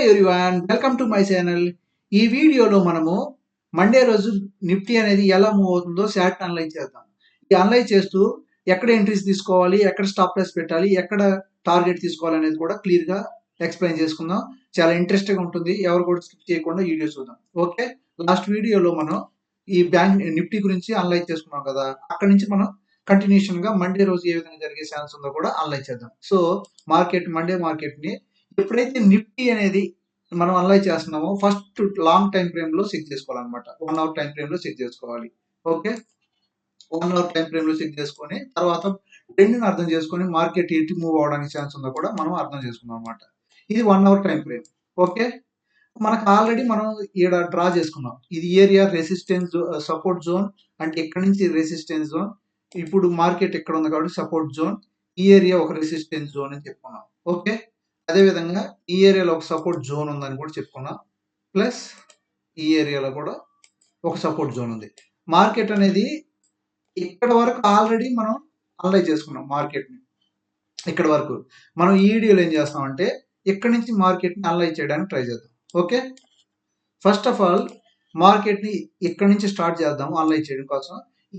Everyone, welcome to my channel. ఈ వీడియోలో మనము మండే రోజు నిఫ్టీ అనేది ఎలా మూవ్ అవుతుందో చార్ట్ అనలైజ్ చేద్దాం. ఈ అనలైజ్ చేస్తూ ఎక్కడ ఎంట్రీస్ తీసుకోవాలి, ఎక్కడ స్టాప్ లాస్ పెట్టాలి, ఎక్కడ టార్గెట్ తీసుకోవాలి అనేది కూడా క్లియర్ గా ఎక్స్ప్లెయిన్ చేసుకుందాం. చాలా ఇంట్రెస్టింగ్ ఉంటుంది. ఎవరు కూడా స్కిప్ చేయకుండా వీడియో చూద్దాం. ఓకే, లాస్ట్ వీడియోలో మనం ఈ బ్యాంక్ నిఫ్టీ గురించి అనలైజ్ చేసుకున్నాం కదా. అక్కడ నుంచి మనం కంటిన్యూషన్ గా మండే రోజు ఏ విధంగా జరిగే ఛాన్స్ ఉందో కూడా అనలైజ్ చేద్దాం. సో మండే మార్కెట్ ని ఎప్పుడైతే నిఫ్టీ అనేది మనం అనలైజ్ చేస్తున్నామో ఫస్ట్ లాంగ్ టైం ఫ్రేమ్ లో చెక్ చేసుకోవాలన్నమాట. 1 అవర్ టైం ఫ్రేమ్ లో చెక్ చేసుకోవాలి. ఓకే, 1 అవర్ టైం ఫ్రేమ్ లో చెక్ చేసుకొని తర్వాత ట్రెండ్ అర్థం చేసుకొని మార్కెట్ ఎటు మూవ్ అవడానికి ఛాన్స్ ఉందో కూడా మనం అర్థం చేసుకున్నాం అనమాట. ఇది 1 అవర్ టైం ఫ్రేమ్. ఓకే, మనకు ఆల్రెడీ మనం ఇక్కడ డ్రా చేసుకున్నాం. ఇది ఏరియా రెసిస్టెన్స్ సపోర్ట్ జోన్, అంటే ఇక్కడ నుంచి రెసిస్టెన్స్ జోన్. ఇప్పుడు మార్కెట్ ఎక్కడ ఉంది కాబట్టి సపోర్ట్ జోన్, ఈ ఏరియా ఒక రెసిస్టెన్స్ జోన్ అని చెప్పుకున్నాం. ఓకే, అదే విధంగా ఈ ఏరియాలో ఒక సపోర్ట్ జోన్ ఉందని కూడా చెప్పుకున్నాం. ప్లస్ ఈ ఏరియాలో కూడా ఒక సపోర్ట్ జోన్ ఉంది. మార్కెట్ అనేది ఇక్కడ వరకు ఆల్రెడీ మనం అనలైజ్ చేసుకున్నాం. మార్కెట్ ని ఇక్కడ వరకు మనం ఈ వీడియోలో ఏం చేస్తామంటే ఇక్కడ నుంచి మార్కెట్ ని అనలైజ్ చేయడానికి ట్రై చేద్దాం. Okay, first of all market ని ఇక్కడ నుంచి స్టార్ట్ చేద్దాం అనలైజ్ చేయడం కోసం.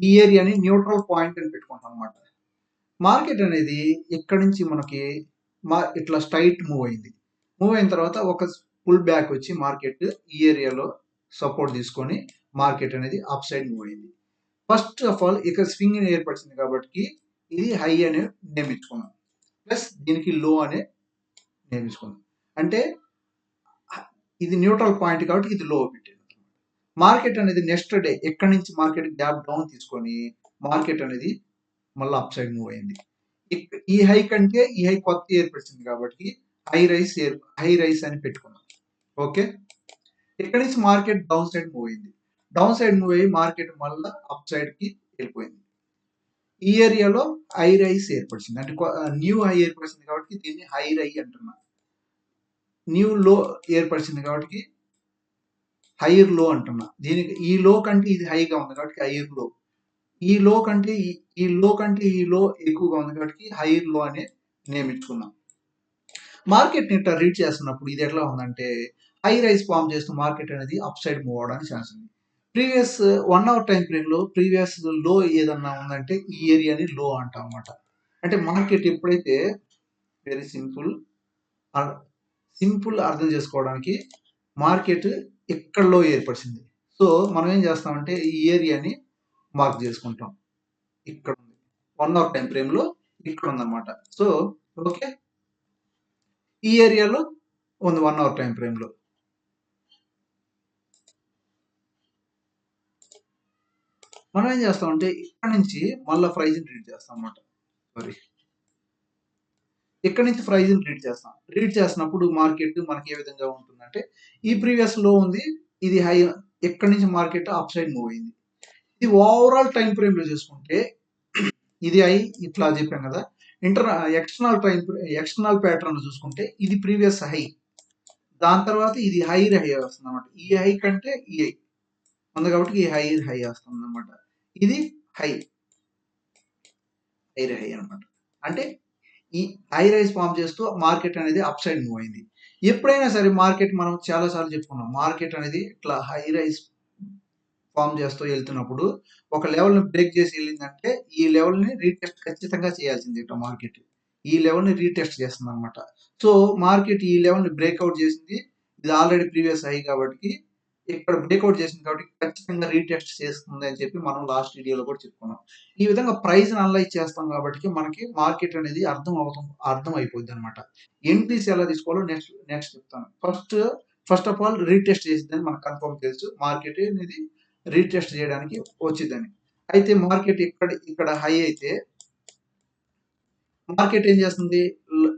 ఈ ఏరియాని న్యూట్రల్ పాయింట్ అని పెట్టుకుంటాం అనమాట. మార్కెట్ అనేది ఇక్కడ నుంచి మనకి ఇట్లా స్ట్రైట్ మూవ్ అయింది. మూవ్ అయిన తర్వాత ఒక పుల్ బ్యాక్ వచ్చి మార్కెట్ ఈ ఏరియాలో సపోర్ట్ తీసుకొని మార్కెట్ అనేది అప్ సైడ్ మూవ్ అయింది. ఫస్ట్ ఆఫ్ ఆల్ ఇక్కడ స్వింగ్ ఏర్పడుతుంది కాబట్టి ఇది హై అనే నేమ్ ఇచ్చుకున్నాం. ప్లస్ దీనికి లో అనే నేమ్ ఇచ్చుకున్నాం. అంటే ఇది న్యూట్రల్ పాయింట్ కాబట్టి ఇది లో పెట్టింది. మార్కెట్ అనేది నెక్స్ట్ డే ఎక్కడి నుంచి మార్కెట్ గ్యాప్ డౌన్ తీసుకొని మార్కెట్ అనేది మళ్ళీ అప్ సైడ్ మూవ్ అయింది. ఈ హై కంటే ఈ హై కొత్త ఏర్పరిచింది కాబట్టి హై రైస్ అని పెట్టుకున్నాం. ఓకే, ఇక్కడి నుంచి మార్కెట్ డౌన్ సైడ్ మూవ్ అయింది. డౌన్ సైడ్ మూవ్ అయ్యి మార్కెట్ మళ్ళీ అప్ సైడ్ కి వెళ్ళిపోయింది. ఈ ఏరియాలో హై రైస్ ఏర్పరిచింది, అంటే న్యూ హై ఏర్పరిచింది కాబట్టి దీన్ని హై రై అంటున్నా. న్యూ లో ఏర్పరిచింది కాబట్టి హైయర్ లో అంటున్నా. దీనికి ఈ లో కంటే ఇది హైగా ఉంది కాబట్టి హైయర్ లో. ఈ లో కంటే ఈ లో ఎక్కువగా ఉంది కాబట్టి హైయర్ లో అనే నేమ్ ఇచ్చుకున్నాం. మార్కెట్ ని ఇట్లా రీడ్ చేస్తున్నప్పుడు ఇది ఎట్లా ఉందంటే హై రైస్ ఫామ్ చేస్తూ మార్కెట్ అనేది అప్ సైడ్ మూవ్ అవడానికి ఛాన్స్ ఉంది. ప్రీవియస్ 1 అవర్ టైం ఫ్రేమ్ లో ప్రీవియస్ లో ఏదన్నా ఉందంటే ఈ ఏరియాని లో అంటాం అన్నమాట. అంటే మార్కెట్ ఎప్పుడైతే వెరీ సింపుల్ అర్థం చేసుకోవడానికి మార్కెట్ ఇక్కడ లో ఏర్పరిచింది. సో మనం ఏం చేస్తామంటే ఈ ఏరియాని మార్క్ చేసుకుంటాం. ఇక్కడ ఉంది 1 అవర్ టైం ఫ్రేమ్ లో ఇక్కడ ఉందన్నమాట. సో ఓకే, ఈ ఏరియాలో ఉంది 1 అవర్ టైం ఫ్రేమ్ లో. మనం ఏం చేస్తామంటే ఇక్కడ నుంచి మళ్ళీ ప్రైజ్ రీడ్ చేస్తాం అన్నమాట. సారీ, ఇక్కడ నుంచి ప్రైజ్ రీడ్ చేస్తాం. రీడ్ చేసినప్పుడు మార్కెట్ మనకి ఏ విధంగా ఉంటుందంటే ఈ ప్రీవియస్ లో ఉంది, ఇది హై, ఇక్కడ నుంచి మార్కెట్ అప్ సైడ్ మూవ్ అయింది. ఇది ఓవరాల్ టైం ఫ్రేమ్ లో చూసుకుంటే ఇది హై ఇట్లా చెప్పాం కదా. ఎక్స్టర్నల్ ప్యాటర్న్ చూసుకుంటే ఇది ప్రీవియస్ హై, దాని తర్వాత ఇది హైర్ హై వస్తుంది అనమాట. ఈ హై కంటే ఈ హై ఉంది కాబట్టి ఈ హైర్ హై వస్తుంది అనమాట. ఇది హైర్ హై అనమాట. అంటే ఈ హై రైస్ ఫామ్ చేస్తూ మార్కెట్ అనేది అప్ సైడ్ మూవ్ అయింది. ఎప్పుడైనా సరే మార్కెట్ మనం చాలా సార్లు చెప్పుకున్నాం, మార్కెట్ అనేది ఇట్లా హై రైస్ ఫామ్ చేస్తూ వెళ్తున్నప్పుడు ఒక లెవెల్ ని బ్రేక్ చేసి వెళ్ళిందంటే ఈ లెవెల్ ని రీటెస్ట్ ఖచ్చితంగా చేయాల్సింది. ఇట్లా మార్కెట్ ఈ లెవెల్ ని రీటెస్ట్ చేస్తుంది అనమాట. సో మార్కెట్ ఈ లెవెల్ ని బ్రేక్అవుట్ చేసింది. ఇది ఆల్రెడీ ప్రీవియస్ హై కాబట్టి ఇక్కడ బ్రేక్అవుట్ చేసింది కాబట్టి ఖచ్చితంగా రీటెస్ట్ చేస్తుంది అని చెప్పి మనం లాస్ట్ వీడియోలో కూడా చెప్పుకున్నాం. ఈ విధంగా ప్రైస్ అనలైజ్ చేస్తాం కాబట్టి మనకి మార్కెట్ అనేది అర్థం అయిపోద్ది అనమాట. ఎంట్రీస్ ఎలా తీసుకోవాలో నెక్స్ట్ చెప్తాను. ఫస్ట్ ఆఫ్ ఆల్ రీటెస్ట్ చేసిందని మనకు కన్ఫర్మ్ తెలుసు, మార్కెట్ అనేది రీటెస్ట్ చేయడానికి వచ్చిందని. అయితే మార్కెట్ ఇక్కడ హై అయితే మార్కెట్ ఏం చేస్తుంది,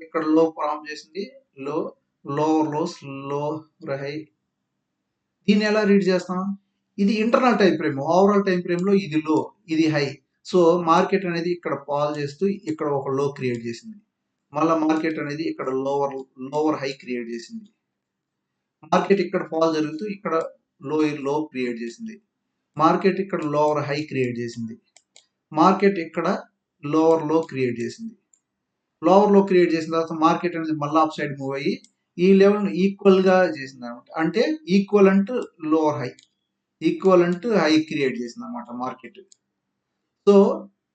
ఇక్కడ లో ఫామ్ చేసింది, లో హై. దీన్ని ఎలా రీడ్ చేస్తాం, ఇది internal time frame, overall time frame లో ఇది లో ఇది హై. సో మార్కెట్ అనేది ఇక్కడ పాల్ చేస్తూ ఇక్కడ ఒక లో క్రియేట్ చేసింది. మళ్ళీ మార్కెట్ అనేది ఇక్కడ లోవర్ హై క్రియేట్ చేసింది. మార్కెట్ ఇక్కడ పాల్ జరుగుతూ ఇక్కడ లో క్రియేట్ చేసింది. మార్కెట్ ఇక్కడ లోవర్ హై క్రియేట్ చేసింది. మార్కెట్ ఇక్కడ లోవర్ లో క్రియేట్ చేసింది. లోవర్ లో క్రియేట్ చేసిన తర్వాత మార్కెట్ అనేది మళ్ళీ అప్ సైడ్ మూవ్ అయ్యి ఈ లెవెల్ ఈక్వల్ గా చేసింది అనమాట. అంటే equivalent lower high, equivalent high create చేసింది అనమాట మార్కెట్. సో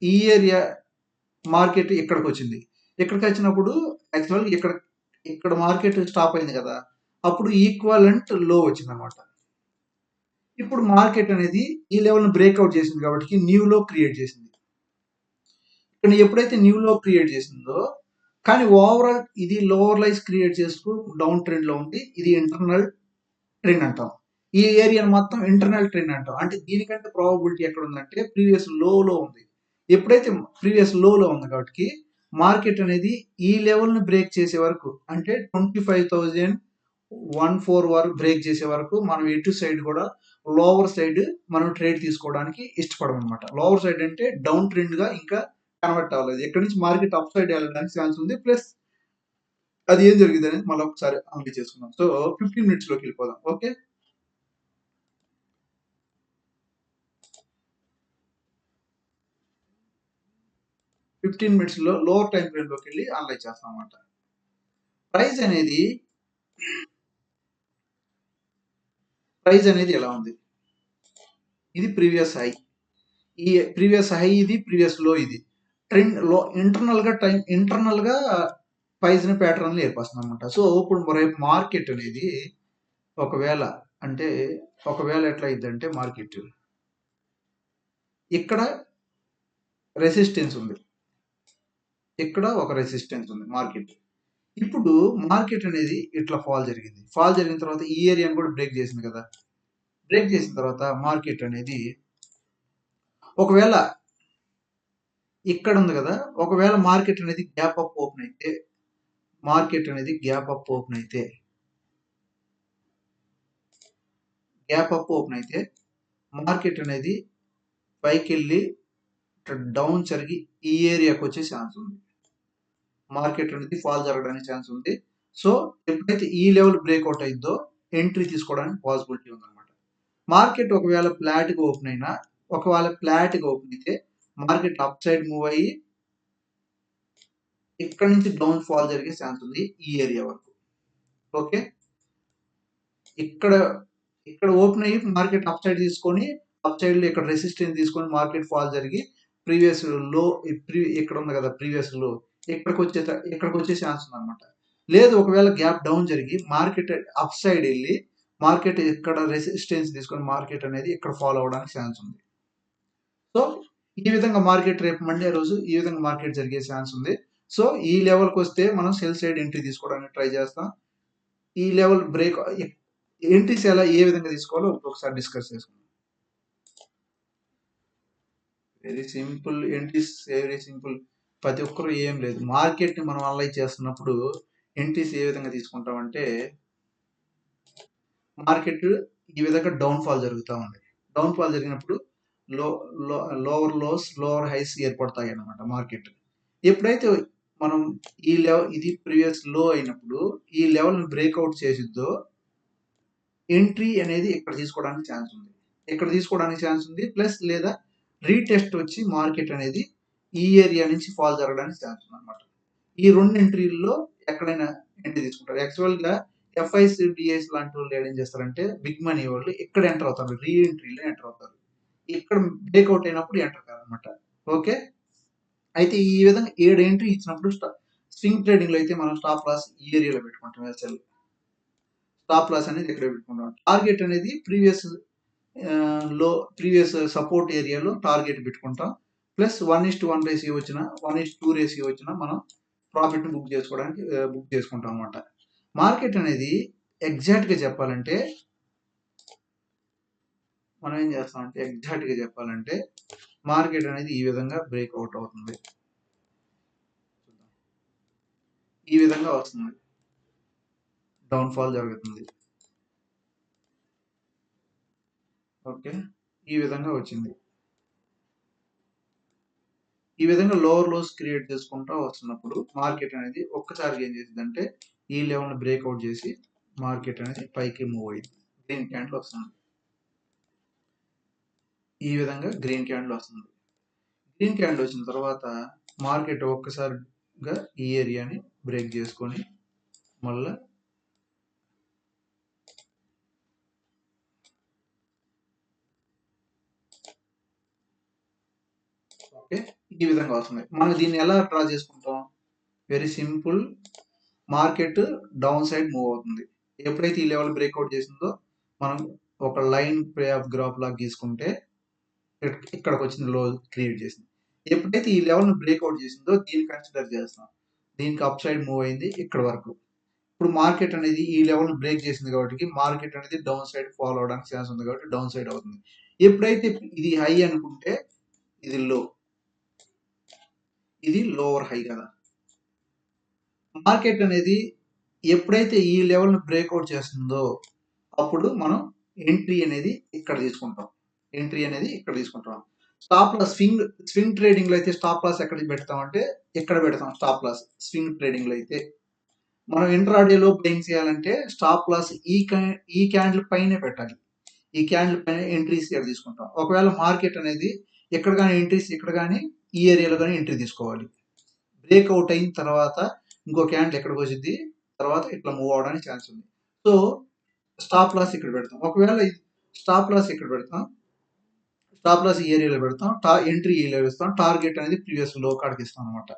ఈ ఏరియా మార్కెట్ ఇక్కడికి వచ్చింది. ఇక్కడికి వచ్చినప్పుడు యాక్చువల్ ఇక్కడ ఇక్కడ మార్కెట్ స్టాప్ అయింది కదా, అప్పుడు ఈక్వలెంట్ లో వచ్చింది అనమాట. ఇప్పుడు మార్కెట్ అనేది ఈ లెవెల్ బ్రేక్అవుట్ చేసింది కాబట్టి న్యూ లో క్రియేట్ చేసింది. ఇక్కడ ఎప్పుడైతే న్యూ లో క్రియేట్ చేసిందో, కానీ ఓవరాల్ ఇది లోవర్ లైస్ క్రియేట్ చేస్తూ డౌన్ ట్రెండ్ లో ఉంది. ఇది ఇంటర్నల్ ట్రెండ్ అంటాం. ఈ ఏరియాని మొత్తం ఇంటర్నల్ ట్రెండ్ అంటాం. అంటే దీనికంటే ప్రాబబిలిటీ ఎక్కడ ఉందంటే ప్రీవియస్ లో ఉంది. ఎప్పుడైతే ప్రీవియస్ లో ఉంది కాబట్టి మార్కెట్ అనేది ఈ లెవెల్ ని బ్రేక్ చేసే వరకు, అంటే 25,014 వరకు బ్రేక్ చేసే వరకు మనం ఎటు సైడ్ కూడా లోవర్ సైడ్ మనం ట్రేడ్ తీసుకోవడానికి ఇష్టపడము అనమాట. లోవర్ సైడ్ అంటే డౌన్ ట్రెండ్ గా ఇంకా కన్వర్ట్ అవ్వలేదు. ఇక్కడ నుంచి మార్కెట్ అప్ సైడ్ వెళ్ళడానికి ఛాన్స్ ఉంది. ప్లస్ అది ఏం జరిగింది అనేది మళ్ళీ ఒకసారి అమలు చేసుకుందాం. సో 15 మినిట్స్ లోకి వెళ్ళిపోదాం. ఓకే, 15 మినిట్స్ లో లోవర్ టైం ఫ్రేమ్ లోకి వెళ్ళి అనలైజ్ చేస్తాం అనమాట. ప్రైస్ అనేది ఎలా ఉంది? ఇది ప్రీవియస్ హై, ఈ ప్రీవియస్ హై ఇది, ప్రీవియస్ లో ఇది. ట్రెండ్ లో ఇంటర్నల్ గా ప్రైస్ ని ప్యాటర్న్ ఏర్పరుస్తుంది అనమాట. సో ఇప్పుడు రేపు మార్కెట్ అనేది ఒకవేళ ఎట్లా అయిందంటే మార్కెట్ ఇక్కడ రెసిస్టెన్స్ ఉంది, ఇక్కడ ఒక రెసిస్టెన్స్ ఉంది మార్కెట్. ఇప్పుడు మార్కెట్ అనేది ఇట్లా ఫాల్ జరిగిన తర్వాత ఈ ఏరియాని కూడా బ్రేక్ చేసింది కదా. బ్రేక్ చేసిన తర్వాత మార్కెట్ అనేది ఒకవేళ ఇక్కడ ఉంది కదా, ఒకవేళ మార్కెట్ అనేది గ్యాప్ అప్ ఓపెన్ అయితే, మార్కెట్ అనేది గ్యాప్ అప్ ఓపెన్ మార్కెట్ అనేది పైకి వెళ్ళి డౌన్ జరిగి ఈ ఏరియాకి వచ్చే ఛాన్స్ ఉంది. మార్కెట్ అనేది ఫాల్ జరగడానికి ఛాన్స్ ఉంది. సో ఎప్పుడైతే ఈ లెవెల్ బ్రేక్అవుట్ అయిందో ఎంట్రీ తీసుకోవడానికి పాసిబిలిటీ ఉందన్నమాట. మార్కెట్ ఒకవేళ ఫ్లాట్ గా ఓపెన్ అయితే మార్కెట్ అప్ సైడ్ మూవ్ అయ్యి ఇక్కడ నుంచి డౌన్ ఫాల్ జరిగే ఛాన్స్ ఉంది ఈ ఏరియా వరకు. ఓకే, ఇక్కడ ఓపెన్ అయ్యి మార్కెట్ అప్ సైడ్ తీసుకొని, అప్ సైడ్ లో ఇక్కడ రెసిస్టెన్స్ తీసుకొని మార్కెట్ ఫాల్ జరిగి ప్రీవియస్ లో ఇక్కడ ఉంది కదా ప్రీవియస్ లో, ఇక్కడికి వచ్చే ఛాన్స్ ఉంది అనమాట. లేదు ఒకవేళ గ్యాప్ డౌన్ జరిగి మార్కెట్ అప్ సైడ్ వెళ్ళి మార్కెట్ ఇక్కడ రెసిస్టెన్స్ తీసుకొని మార్కెట్ అనేది ఇక్కడ ఫాలో అవడానికి ఛాన్స్ ఉంది. సో ఈ విధంగా మార్కెట్ రేపు మండే రోజు ఈ విధంగా మార్కెట్ జరిగే ఛాన్స్ ఉంది. సో ఈ లెవెల్కి వస్తే మనం సెల్ సైడ్ ఎంట్రీ తీసుకోవడానికి ట్రై చేస్తాం. ఈ లెవెల్ బ్రేక్ ఎంట్రీస్ ఏ విధంగా తీసుకోవాలో ఒకసారి డిస్కస్ చేసుకుందాం. Very simple entries, very simple. ప్రతి ఒక్కరు ఏం లేదు, మార్కెట్ ని మనం అనలైజ్ చేస్తున్నప్పుడు ఎంట్రీస్ ఏ విధంగా తీసుకుంటామంటే, మార్కెట్ ఈ విధంగా డౌన్ ఫాల్ జరుగుతూ ఉంది. డౌన్ ఫాల్ జరిగినప్పుడు లోవర్ లోస్ లోవర్ హైస్ ఏర్పడతాయి అన్నమాట మార్కెట్. ఎప్పుడైతే మనం ఈ లెవెల్ ఇది ప్రీవియస్ లో అయినప్పుడు ఈ లెవెల్ బ్రేక్అవుట్ చేసిద్దో ఎంట్రీ అనేది ఇక్కడ తీసుకోవడానికి ఛాన్స్ ఉంది. ప్లస్ లేదా రీటెస్ట్ వచ్చి మార్కెట్ అనేది ఈ ఏరియా నుంచి ఫాల్ జరగడానికి ఛాన్స్ ఉంది అనమాట. ఈ రెండు ఎంట్రీల్లో ఎక్కడైనా ఎంట్రీ తీసుకుంటారు. యాక్చువల్ గా ఎఫ్ఐస్ డిఐస్ లాంటి వాళ్ళు ఏం చేస్తారంటే బిగ్ మనీ వాళ్ళు ఇక్కడ ఎంటర్ అవుతారు, రీ ఎంట్రీలో ఎంటర్ అవుతారు. ఇక్కడ బ్రేక్అవుట్ అయినప్పుడు ఎంటర్ కాదనమాట. ఓకే, అయితే ఈ విధంగా 7 ఎంట్రీ ఇచ్చినప్పుడు స్వింగ్ ట్రేడింగ్ లో అయితే మనం స్టాప్ లాస్ ఈ ఏరియాలో పెట్టుకుంటాం. ఎస్ఎల్ స్టాప్ లాస్ అనేది ఇక్కడ పెట్టుకుంటాం. టార్గెట్ అనేది ప్రీవియస్ సపోర్ట్ ఏరియాలో టార్గెట్ పెట్టుకుంటాం. ప్లస్ 1:1 రేషియో వచ్చిన 1:2 రేషియో వచ్చిన మనం ప్రాఫిట్ ని బుక్ చేసుకుంటాం అనమాట. మార్కెట్ అనేది ఎగ్జాక్ట్ గా చెప్పాలంటే మనం ఏం చేస్తామంటే, ఎగ్జాక్ట్ గా చెప్పాలంటే మార్కెట్ అనేది ఈ విధంగా బ్రేక్అవుట్ అవుతుంది, ఈ విధంగా వస్తుంది, డౌన్ ఫాల్ జరుగుతుంది. ఓకే, ఈ విధంగా వచ్చింది. ఈ విధంగా లోవర్ లోస్ క్రియేట్ చేసుకుంటూ వస్తున్నప్పుడు మార్కెట్ అనేది ఒక్కసారి ఏం చేసిందంటే ఈ లెవెల్ బ్రేక్అవుట్ చేసి మార్కెట్ అనేది పైకి మూవ్ అయింది. గ్రీన్ క్యాండిల్ వస్తుంది, ఈ విధంగా గ్రీన్ క్యాండిల్ వస్తుంది. గ్రీన్ క్యాండిల్ వచ్చిన తర్వాత మార్కెట్ ఒక్కసారిగా ఈ ఏరియాని బ్రేక్ చేసుకొని మళ్ళీ ఈ విధంగా వస్తుంది. మనం దీన్ని ఎలా డ్రా చేసుకుంటాం? Very simple. Market down side move అవుతుంది. ఎప్పుడైతే ఈ లెవెల్ బ్రేక్అవుట్ చేసిందో మనం ఒక లైన్ ప్రే ఆఫ్ గ్రాఫ్ లాగా గీసుకుంటే ఇక్కడికి వచ్చింది, లో క్రియేట్ చేసింది. ఎప్పుడైతే ఈ లెవెల్ బ్రేక్అవుట్ చేసిందో దీన్ని కన్సిడర్ చేస్తాం. దీనికి అప్ సైడ్ మూవ్ అయింది ఇక్కడ వరకు. ఇప్పుడు మార్కెట్ అనేది ఈ లెవెల్ బ్రేక్ చేసింది కాబట్టి మార్కెట్ అనేది డౌన్ సైడ్ ఫాలో అవడానికి ఛాన్స్ ఉంది కాబట్టి డౌన్ సైడ్ అవుతుంది. ఎప్పుడైతే ఇది హై అనుకుంటే ఇది లో, ఇది లోవర్ హై కదా. మార్కెట్ అనేది ఎప్పుడైతే ఈ లెవెల్ బ్రేక్అవుట్ చేస్తుందో అప్పుడు మనం ఎంట్రీ అనేది ఇక్కడ తీసుకుంటాం. స్టాప్ లాస్ స్వింగ్ ట్రేడింగ్ లో అయితే స్టాప్ లాస్ ఎక్కడ పెడతామంటే ఇక్కడ పెడతాం. స్టాప్ లాస్ స్వింగ్ ట్రేడింగ్ లో అయితే మనం ఇంట్రాడేలో బయింగ్ చేయాలంటే స్టాప్ లాస్ ఈ క్యాండిల్ పైనే పెట్టాలి. ఈ క్యాండిల్ పైన ఎంట్రీస్ ఇక్కడ తీసుకుంటాం. ఒకవేళ మార్కెట్ అనేది ఎక్కడ కానీ ఎంట్రీస్ ఇక్కడ కానీ ఈ ఏరియాలో కానీ ఎంట్రీ తీసుకోవాలి. బ్రేక్అవుట్ అయిన తర్వాత ఇంకో క్యాండిల్ ఎక్కడికి వచ్చింది, తర్వాత ఇట్లా మూవ్ అవడానికి ఛాన్స్ ఉంది. సో స్టాప్ లాస్ ఇక్కడ పెడతాం. ఒకవేళ స్టాప్ లాస్ ఇక్కడ పెడతాం, స్టాప్ లాస్ ఈ ఏరియాలో పెడతాం, ఎంట్రీ ఈ ఏరియాలో ఇస్తాం, టార్గెట్ అనేది ప్రీవియస్ లో కాడికి ఇస్తాం అనమాట.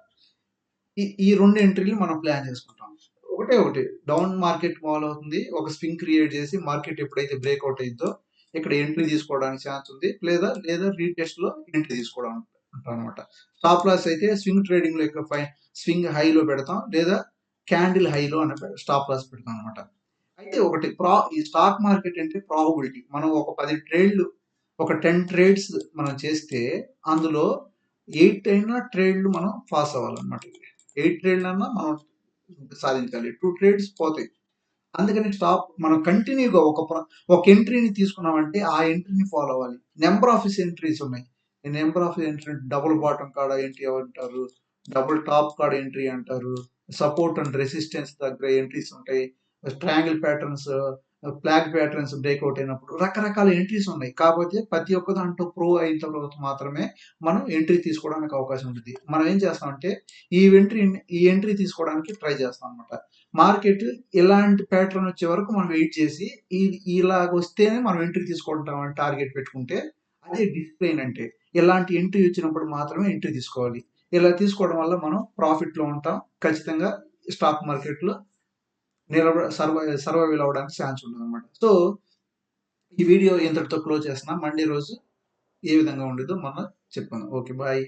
ఈ రెండు ఎంట్రీలు మనం ప్లాన్ చేసుకుంటాం. ఒకటి డౌన్ మార్కెట్ ఫాలో అవుతుంది, ఒక స్వింగ్ క్రియేట్ చేసి మార్కెట్ ఎప్పుడైతే బ్రేక్అవుట్ అయిందో ఇక్కడ ఎంట్రీ తీసుకోవడానికి ఛాన్స్ ఉంది, లేదా రీటెస్ట్ లో ఎంట్రీ తీసుకోవడం అనమాట. స్టాప్ లాస్ అయితే స్వింగ్ ట్రేడింగ్ లో ఇక్కడ స్వింగ్ హైలో పెడతాం, లేదా క్యాండిల్ హైలో అనే స్టాప్ లాస్ పెడతాం అనమాట. అయితే ఈ స్టాక్ మార్కెట్ అంటే ప్రాబబిలిటీ. మనం ఒక 10 ట్రేడ్లు, ఒక 10 ట్రేడ్స్ మనం చేస్తే అందులో 8 అయినా ట్రేడ్లు మనం పాస్ అవ్వాలన్నమాట. 8 ట్రేడ్లు అన్నా మనం సాధించాలి. 2 ట్రేడ్స్ పోతాయి. అందుకని మనం కంటిన్యూగా ఒక ఎంట్రీని తీసుకున్నామంటే ఆ ఎంట్రీని ఫాలో అవ్వాలి. నెంబర్ ఆఫ్ ఎంట్రీస్ ఉన్నాయి. Number of entry double bottom కాడ ఎంట్రీ అంటారు, డబుల్ టాప్ కాడ ఎంట్రీ అంటారు, సపోర్ట్ అండ్ రెసిస్టెన్స్ దగ్గర ఎంట్రీస్ ఉంటాయి, triangle patterns, flag patterns breakout అయినప్పుడు రకరకాల ఎంట్రీస్ ఉన్నాయి. కాకపోతే ప్రతి ఒక్క దాంట్లో ప్రో అయిన తర్వాత మాత్రమే మనం ఎంట్రీ తీసుకోవడానికి అవకాశం ఉంటుంది. మనం ఏం చేస్తామంటే ఈ ఎంట్రీ తీసుకోవడానికి ట్రై చేస్తాం అనమాట. మార్కెట్ ఇలాంటి ప్యాటర్న్ వచ్చే వరకు మనం వెయిట్ చేసి ఇలాగ వస్తేనే మనం ఎంట్రీ తీసుకుంటాం అని టార్గెట్ పెట్టుకుంటే అదే డిసిప్లిన్ అంటే. ఇలాంటి ఎంట్రీ వచ్చినప్పుడు మాత్రమే ఎంట్రీ తీసుకోవాలి. ఇలా తీసుకోవడం వల్ల మనం ప్రాఫిట్ లో ఉంటాం. ఖచ్చితంగా స్టాక్ మార్కెట్ లో సర్వైవల్ అవడానికి ఛాన్స్ ఉంటుంది అనమాట. సో ఈ వీడియో ఇంతటితో క్లోజ్ చేస్తున్నా. మండే రోజు ఏ విధంగా ఉండేదో మనం చెప్పుకుందాం. Okay, bye.